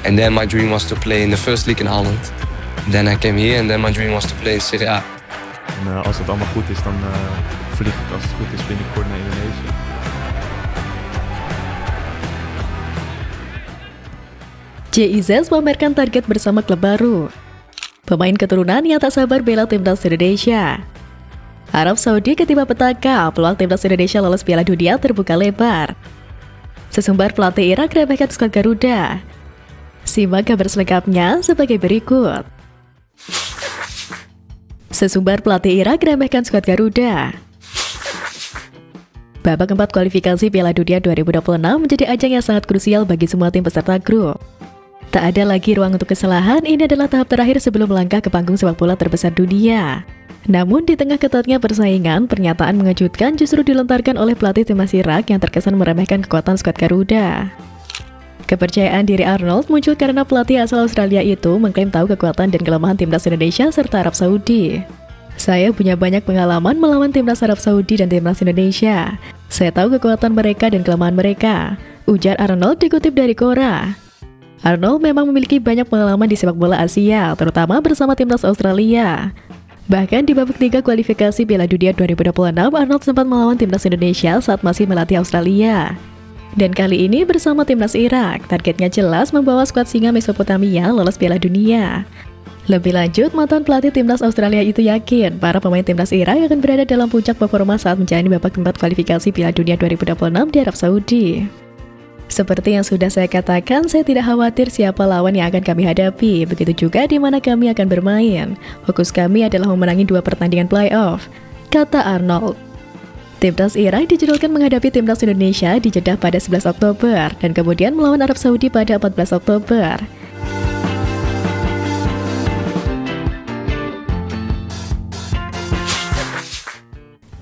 And then my dream was to play in the first league in Holland. Then I came here and then my dream was to play in Serie A. En als het allemaal goed is, dan vlieg ik als het goed is binnenkort naar Indonesië. JIZ memamerkan target bersama klub baru. Pemain keturunan yang tak sabar bela timnas Indonesia. Arab Saudi ketiba petaka, peluang timnas Indonesia lolos Piala Dunia terbuka lebar. Sesumbar pelatih Irak remehkan skuad Garuda. Simak kabar selengkapnya sebagai berikut. Sesumbar pelatih Irak remehkan skuad Garuda. Babak keempat kualifikasi Piala Dunia 2026 menjadi ajang yang sangat krusial bagi semua tim peserta grup. Tak ada lagi ruang untuk kesalahan, ini adalah tahap terakhir sebelum melangkah ke panggung sepak bola terbesar dunia. Namun di tengah ketatnya persaingan, pernyataan mengejutkan justru dilontarkan oleh pelatih timnas Irak yang terkesan meremehkan kekuatan skuad Garuda. Kepercayaan diri Arnold muncul karena pelatih asal Australia itu mengklaim tahu kekuatan dan kelemahan timnas Indonesia serta Arab Saudi. Saya punya banyak pengalaman melawan timnas Arab Saudi dan timnas Indonesia. Saya tahu kekuatan mereka dan kelemahan mereka, ujar Arnold dikutip dari Quora. Arnold memang memiliki banyak pengalaman di sepak bola Asia, terutama bersama timnas Australia. Bahkan di babak 3 kualifikasi Piala Dunia 2026, Arnold sempat melawan timnas Indonesia saat masih melatih Australia. Dan kali ini bersama timnas Irak, targetnya jelas membawa skuad singa Mesopotamia lolos Piala Dunia. Lebih lanjut, mantan pelatih timnas Australia itu yakin para pemain timnas Irak akan berada dalam puncak performa saat menjalani babak keempat kualifikasi Piala Dunia 2026 di Arab Saudi. Seperti yang sudah saya katakan, saya tidak khawatir siapa lawan yang akan kami hadapi, begitu juga di mana kami akan bermain. Fokus kami adalah memenangi 2 pertandingan playoff, kata Arnold. Timnas Irak dijadwalkan menghadapi timnas Indonesia di Jeddah pada 11 Oktober dan kemudian melawan Arab Saudi pada 14 Oktober.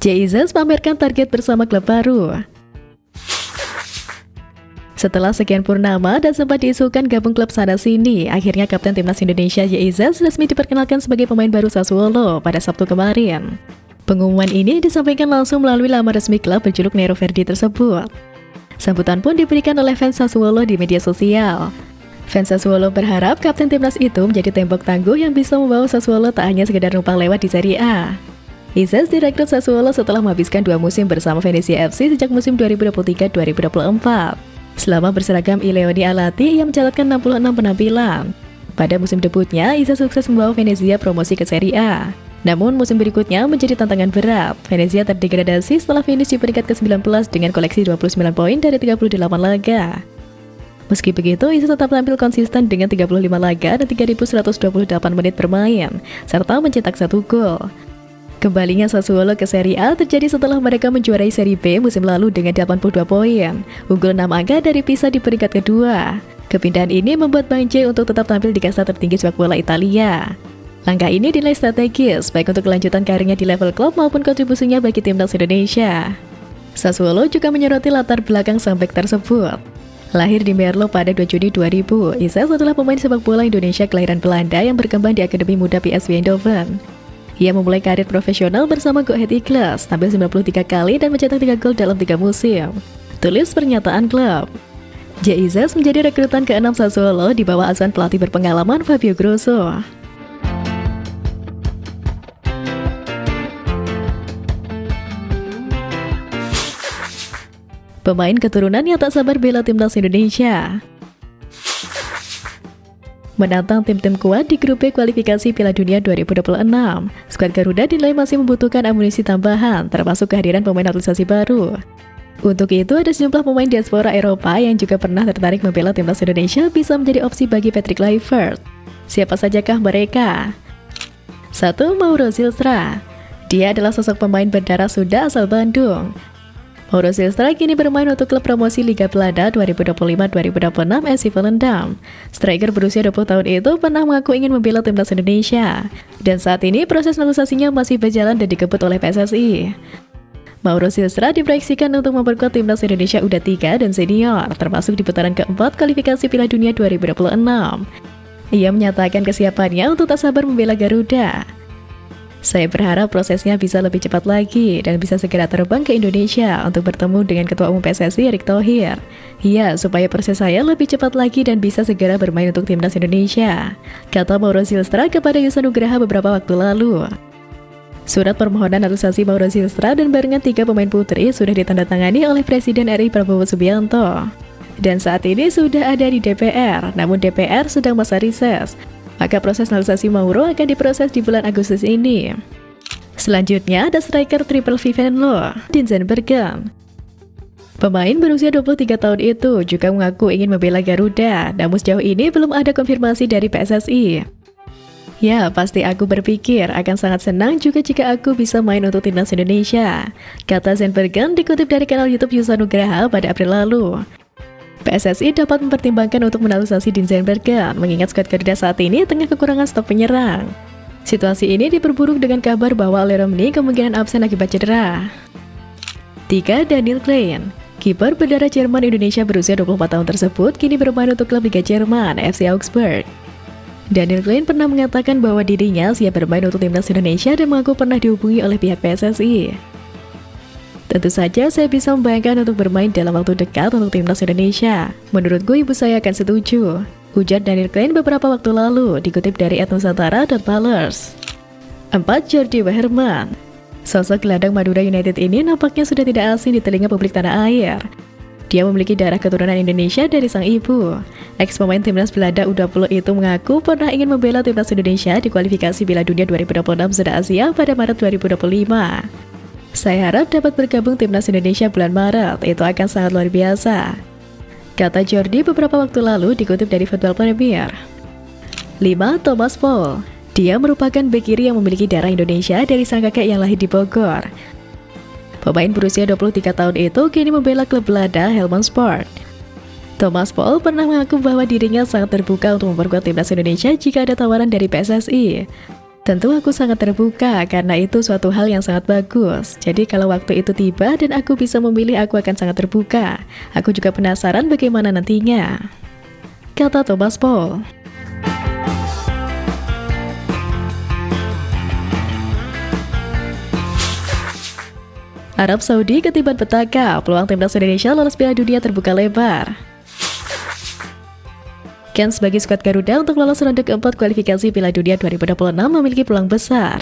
JIZ pamerkan target bersama klub baru. Setelah sekian purnama dan sempat diisukan gabung klub sana-sini, akhirnya Kapten Timnas Indonesia JIZ resmi diperkenalkan sebagai pemain baru Sassuolo pada Sabtu kemarin. Pengumuman ini disampaikan langsung melalui laman resmi klub berjuluk Nero Verdi tersebut. Sambutan pun diberikan oleh fans Sassuolo di media sosial. Fans Sassuolo berharap Kapten Timnas itu menjadi tembok tangguh yang bisa membawa Sassuolo tak hanya sekedar numpang lewat di Serie A. Izas direkrut Sassuolo setelah menghabiskan 2 musim bersama Venezia FC sejak musim 2023-2024. Selama berseragam Ileoni Alati, ia mencatatkan 66 penampilan. Pada musim debutnya, Izas sukses membawa Venezia promosi ke Serie A. Namun musim berikutnya menjadi tantangan berat. Venezia terdegradasi setelah finish di peringkat ke-19 dengan koleksi 29 poin dari 38 laga. Meski begitu, Izas tetap tampil konsisten dengan 35 laga dan 3.128 menit bermain, serta mencetak 1 gol. Kembalinya Sassuolo ke Serie A terjadi setelah mereka menjuarai Serie B musim lalu dengan 82 poin, unggul 6 angka dari Pisa di peringkat kedua. Kepindahan ini membuat Bang J untuk tetap tampil di kasta tertinggi sepak bola Italia. Langkah ini dinilai strategis, baik untuk kelanjutan karirnya di level klub maupun kontribusinya bagi timnas Indonesia. Sassuolo juga menyoroti latar belakang sang bek tersebut. Lahir di Merlo pada 2 Juni 2000, Izas adalah pemain sepak bola Indonesia kelahiran Belanda yang berkembang di Akademi Muda PSV Eindhoven. Ia memulai karir profesional bersama Go Ahead Eagles, tampil 93 kali dan mencetak 3 gol dalam 3 musim. Tulis pernyataan klub. JIZ menjadi rekrutan ke-6 Sassuolo di bawah asuhan pelatih berpengalaman Fabio Grosso. Pemain keturunan yang tak sabar bela timnas Indonesia. Menantang tim-tim kuat di grup B kualifikasi Piala Dunia 2026, skuad Garuda dinilai masih membutuhkan amunisi tambahan, termasuk kehadiran pemain naturalisasi baru. Untuk itu, ada sejumlah pemain diaspora Eropa yang juga pernah tertarik membela timnas Indonesia bisa menjadi opsi bagi Patrick Kluivert. Siapa sajakah mereka? 1. Mauro Zylstra. Dia adalah sosok pemain berdarah Sunda asal Bandung. Mauro Zylstra kini bermain untuk klub promosi Liga Belanda 2025-2026 FC Volendam. Striker berusia 20 tahun itu pernah mengaku ingin membela timnas Indonesia. Dan saat ini proses naturalisasinya masih berjalan dan dikebut oleh PSSI. Mauro Zylstra diproyeksikan untuk memperkuat timnas Indonesia U23 dan senior, termasuk di putaran keempat kualifikasi Piala Dunia 2026. Ia menyatakan kesiapannya untuk tak sabar membela Garuda. Saya berharap prosesnya bisa lebih cepat lagi dan bisa segera terbang ke Indonesia untuk bertemu dengan Ketua Umum PSSI Erick Thohir. Ya, supaya proses saya lebih cepat lagi dan bisa segera bermain untuk timnas Indonesia, kata Mauro Zylstra kepada Yusa Nugraha beberapa waktu lalu. Surat permohonan naturalisasi Mauro Zylstra dan barengan 3 pemain putri sudah ditandatangani oleh Presiden RI Prabowo Subianto. Dan saat ini sudah ada di DPR, namun DPR sedang masa reses. Maka proses naturalisasi Mauro akan diproses di bulan Agustus ini. Selanjutnya ada striker triple V Venlo, Denzel Bergkamp. Pemain berusia 23 tahun itu juga mengaku ingin membela Garuda, namun sejauh ini belum ada konfirmasi dari PSSI. Ya, pasti aku berpikir akan sangat senang juga jika aku bisa main untuk timnas Indonesia, kata Zen Bergkamp dikutip dari kanal YouTube Yusa Nugraha pada April lalu. PSSI dapat mempertimbangkan untuk menaturalisasi Denzel Bergkamp mengingat skuad Garuda saat ini tengah kekurangan stok penyerang. Situasi ini diperburuk dengan kabar bahwa Ali Romni kemungkinan absen akibat cedera. 3. Daniel Klein. Kiper berdarah Jerman Indonesia berusia 24 tahun tersebut kini bermain untuk klub Liga Jerman, FC Augsburg. Daniel Klein pernah mengatakan bahwa dirinya siap bermain untuk timnas Indonesia dan mengaku pernah dihubungi oleh pihak PSSI. Tentu saja saya bisa membayangkan untuk bermain dalam waktu dekat untuk timnas Indonesia. Menurutku ibu saya akan setuju, ujar Daniel Klein beberapa waktu lalu, dikutip dari @nusantara.ballers. 4. Jordi Weherman. Sosok gelandang Madura United ini nampaknya sudah tidak asing di telinga publik tanah air. Dia memiliki darah keturunan Indonesia dari sang ibu. Ex-pemain timnas Belanda U20 itu mengaku pernah ingin membela timnas Indonesia di kualifikasi Piala Dunia 2026 Zona Asia pada Maret 2025. Saya harap dapat bergabung timnas Indonesia bulan Maret, itu akan sangat luar biasa, kata Jordi beberapa waktu lalu dikutip dari Football Premier. 5. Thomas Paul. Dia merupakan bek kiri yang memiliki darah Indonesia dari sang kakek yang lahir di Bogor. Pemain berusia 23 tahun itu kini membela klub Belanda Helmond Sport. Thomas Paul pernah mengaku bahwa dirinya sangat terbuka untuk memperkuat timnas Indonesia jika ada tawaran dari PSSI. Tentu aku sangat terbuka karena itu suatu hal yang sangat bagus. Jadi kalau waktu itu tiba dan aku bisa memilih, aku akan sangat terbuka. Aku juga penasaran bagaimana nantinya, kata Thomas Paul. Arab Saudi ketiban petaka, peluang timnas Indonesia lolos Piala Dunia terbuka lebar. Kans bagi skuad Garuda untuk lolos ronde keempat kualifikasi Piala Dunia 2026 memiliki peluang besar.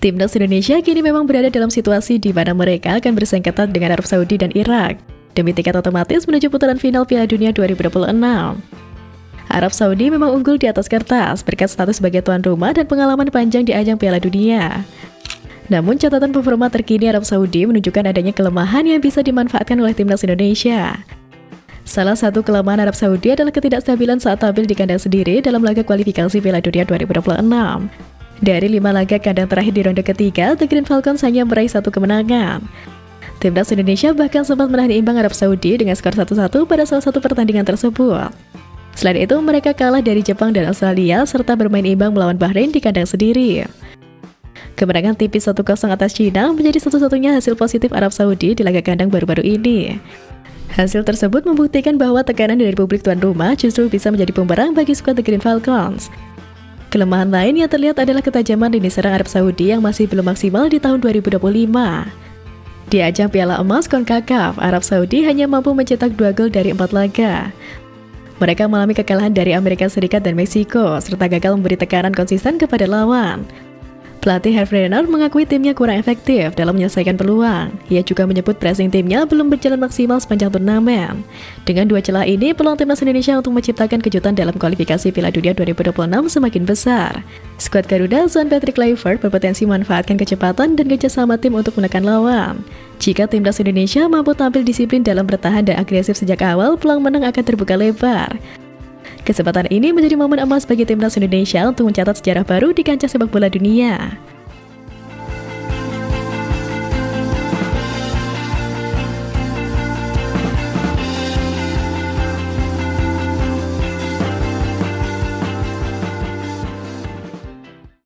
Timnas Indonesia kini memang berada dalam situasi di mana mereka akan bersaing ketat dengan Arab Saudi dan Irak demi tiket otomatis menuju putaran final Piala Dunia 2026. Arab Saudi memang unggul di atas kertas berkat status sebagai tuan rumah dan pengalaman panjang di ajang Piala Dunia. Namun catatan performa terkini Arab Saudi menunjukkan adanya kelemahan yang bisa dimanfaatkan oleh timnas Indonesia. Salah satu kelemahan Arab Saudi adalah ketidakstabilan saat tampil di kandang sendiri dalam laga kualifikasi Piala Dunia 2026. Dari 5 laga kandang terakhir di ronde ketiga, The Green Falcons hanya meraih 1 kemenangan. Timnas Indonesia bahkan sempat menahan imbang Arab Saudi dengan skor 1-1 pada salah satu pertandingan tersebut. Selain itu, mereka kalah dari Jepang dan Australia serta bermain imbang melawan Bahrain di kandang sendiri. Kemenangan tipis 1-0 atas Cina menjadi satu-satunya hasil positif Arab Saudi di laga kandang baru-baru ini. Hasil tersebut membuktikan bahwa tekanan dari publik tuan rumah justru bisa menjadi pemberang bagi skuad The Green Falcons. Kelemahan lain yang terlihat adalah ketajaman lini serang Arab Saudi yang masih belum maksimal di tahun 2025. Di ajang Piala Emas CONCACAF, Arab Saudi hanya mampu mencetak 2 gol dari 4 laga. Mereka mengalami kekalahan dari Amerika Serikat dan Meksiko, serta gagal memberi tekanan konsisten kepada lawan. Pelatih Hervé Renard mengakui timnya kurang efektif dalam menyelesaikan peluang. Ia juga menyebut pressing timnya belum berjalan maksimal sepanjang turnamen. Dengan 2 celah ini, peluang timnas Indonesia untuk menciptakan kejutan dalam kualifikasi Piala Dunia 2026 semakin besar. Skuad Garuda Swan Patrick Kluivert berpotensi memanfaatkan kecepatan dan kerjasama tim untuk menekan lawan. Jika timnas Indonesia mampu tampil disiplin dalam bertahan dan agresif sejak awal, peluang menang akan terbuka lebar. Kesempatan ini menjadi momen emas bagi timnas Indonesia untuk mencatat sejarah baru di kancah sepak bola dunia.